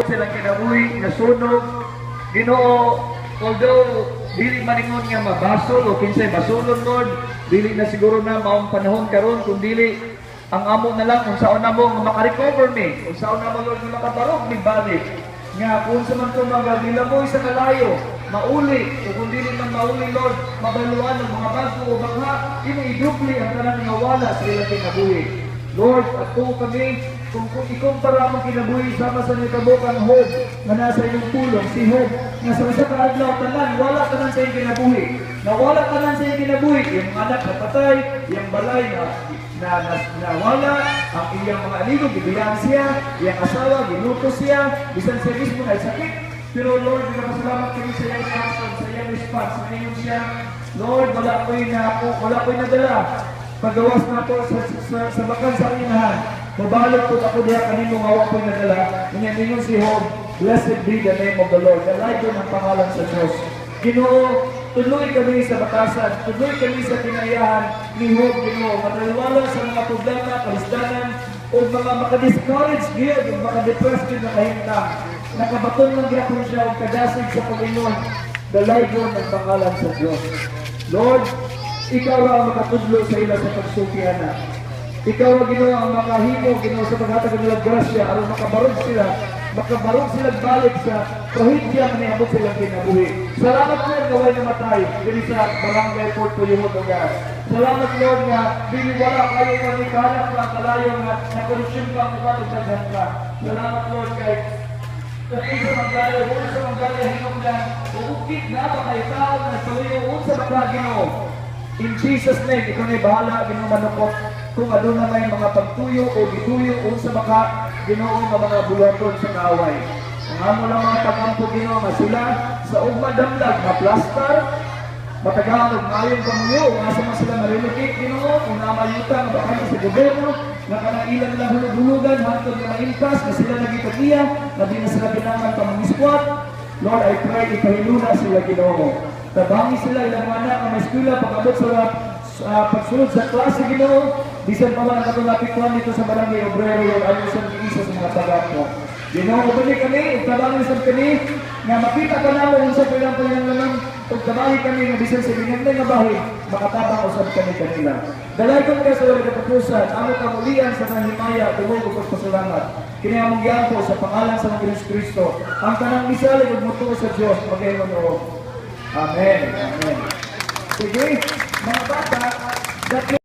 silang kinabuhi, nasunog. Ginoo, although dili maningon nga mabasol o kinsay basulon, Lord, dili na siguro na maong panahon karon, kung dili ang amo na lang kung saan na mo makarecover mi, kung saan na mo, Lord, nga makabarog mi balik. Nga kung sa man ito magagilamoy sa kalayo, mauli, o kung dili man mauli, Lord, mabaluan ng mga bago o baka, ini-idupli ang tanang nga wala sa ilang kinabuhi. Lord, at po kami, kung ikumpara mong kinabuhi sama sa nitabukan Hope na nasa iyong tulong, si Hope, nga sa isa kaadlaw tanan, wala tanan sa iyong kinabuhi. Nawala tanan sa iyong kinabuhi, yung anak na patay, yung balay na wala, ang iyang mga aligo, gibilang siya, iyang asawa, giluto siya, bisan siya mismo ay sakit. Pero Lord, nagpasalamat kami sa iyong action, sa iyong response, ngayon siya, Lord, wala ko'y nadala. Pagawas na po sa bakan sa inahan. Mabalot po ako diya kanino nga awa ko'y nadala. Ninyo si Hope, blessed be the name of the Lord. Dalay ko ng pangalan sa Diyos. Ginoo, tuloy kami sa batasan, tuloy kami sa tinayahan ni Hope, Ginoo. Mataliwala sa mga problema, kalisdanan, o mga makadiscourage giyon, o makadepress giyon na kahintang. Nakabaton ng gyapon siya o kadasig sa Panginoon. Dalay ko ng pangalan sa Diyos. Lord, ikaw ang makatudlo sa ila sa pagsukihan na. Ikaw ang ginawa ang makahimo, ginawa sa paghatag ng grasya, aron makabarog sila balik sa prohinsya na niabot silang kinabuhi. Salamat Lord, gaway na matay, dili sa barangay Port Puyuhot o gas. Salamat Lord nga, dili wala kayo kanikahanap ka, kalayo nga, nakorupsyon ka, kapatid sa ka. Salamat Lord, kay sa manggalay, sa manggalay, hinungdan, uukit na ba kayo tao na tuloy sa magagino. In Jesus' name, ikaw na'y bahala, Ginoo manukot, kung ano na may mga pagtuyo o gituyo o sa baka, Ginoo nga mga bulaton sa kaaway. Ang amo lang mga tagampo, Ginoo, nga sila sa ugmadamlag na plastar, matagaan og maayong pamuyo, kung asa man sila marilocate, Ginoo, kung namayutan, baka sa gobyerno, na kanailan nilang hulug-hulugan, hantod na maimpas, na sila nagipag-iya, na di na sila binangan pamangiskwat. Lord, I pray, ipahiluna sila, Ginoo. Tabangi sila ilang mga anak na may eskwela pag-abot sa pagsunod sa klase, Ginoo. Bisan pa man ang katulapikuan dito sa barangay Obrero yung ayon sa isa sa mga tagat mo. Ginoo, ubalik kami, tabangi sa kami, nga makita ka namin sa pilang naman, pagtabangi kami nga bisan sa ginagday nga bahay, makatabang usap kami kanila. Dalay kong ka sa wala katapusan, amo kamulian sa nahimaya, tungkol ko pagpasalamat. Kini among giampo sa pangalan sa mga Kristo. Ang tanang misalig ug mutuo sa Dios, magayong Amen. Amen. Sige, mga bata,